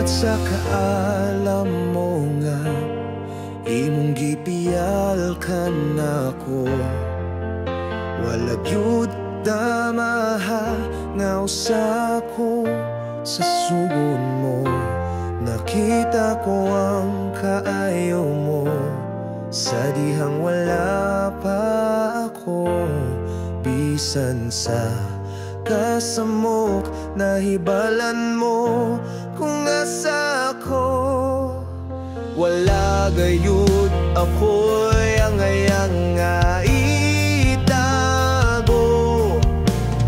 sa kaalam mo nga, imong gipiyal ka nako. Wala gyud damaha nga usa ko sa sugod mo. Nakita ko ang kaayo mo sa dihang wala pa ako. Bisan sa kasamok nahibalan mo kung asa ko. Wala gayud ako'y angay nga itago,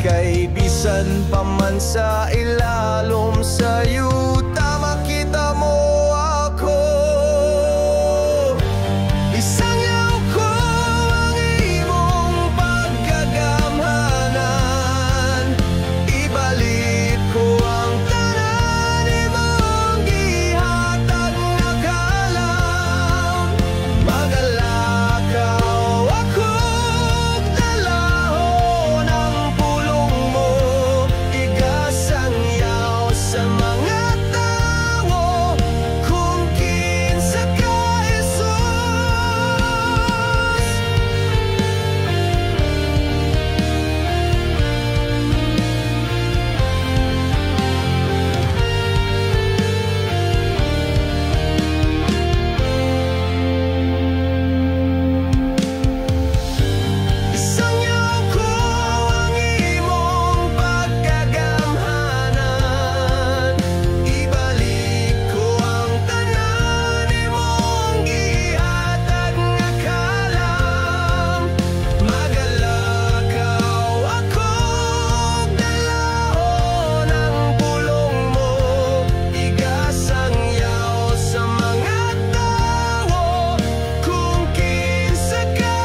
kay bisan pa man sa ilalom sa yuta makita mo ako. Isangyaw ko ang imong pagkagamhanan, ibalik ko ang tanan imong gihatag nga kalam. Magalakaw akong dalahon ang pulong mo, igasangyaw sa mga tawo kung kinsa ka Isangyaw ko ang imong pagkagamhanan, ibalik ko ang tanan imong gihatag nga kalam. Magalakaw akong dalahon ang pulong mo, igasangyaw sa mga tawo kung kinsa ka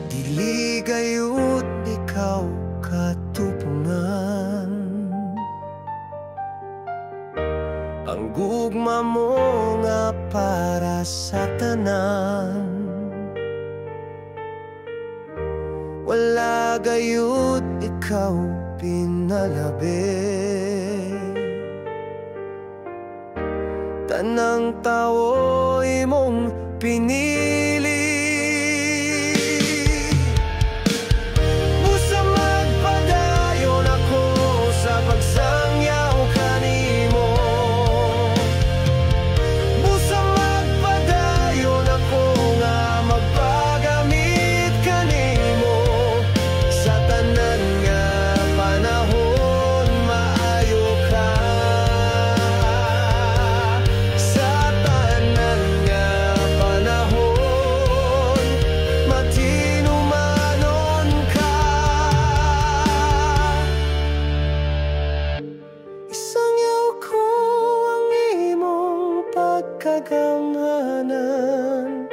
dili gayud ikaw katupungan. Ang gugma mo nga para sa tanan, wala gayud ikaw pinalabi. Tanang tawo imong pinili. Busa magpadayon ako sa pagsangyaw kanimo. Busa magpadayon ako nga magpagamit kanimo. Sa tanan nga panahon maayo ka. Sa tanan nga panahon matinumanon ka. Isangyaw ko ang imong pagkagamhanan,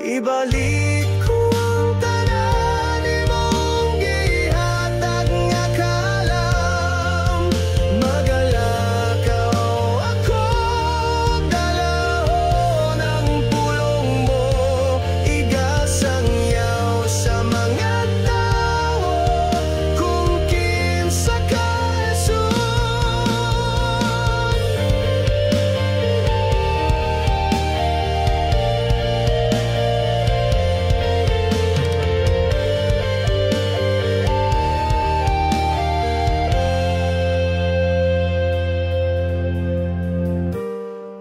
ibalik ko ang tanan imong gihatag nga kalam. Magalakaw akong dalahon ang pulong mo, igasangyaw sa mga tawo kung kinsa ka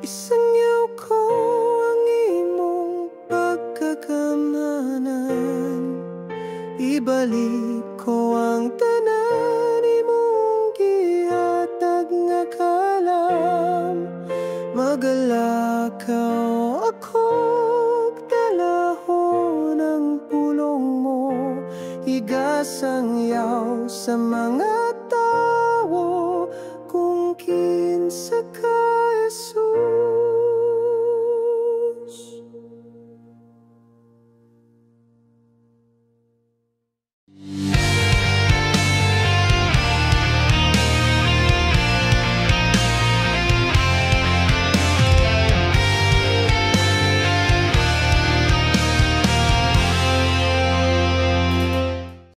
Isangyaw ko ang imong pagkagamhanan, ibalik ko ang tanan imong gihatag nga kalam. Magalakaw akong dalahon ang pulong mo, igasangyaw sa mga tawo kung kinsa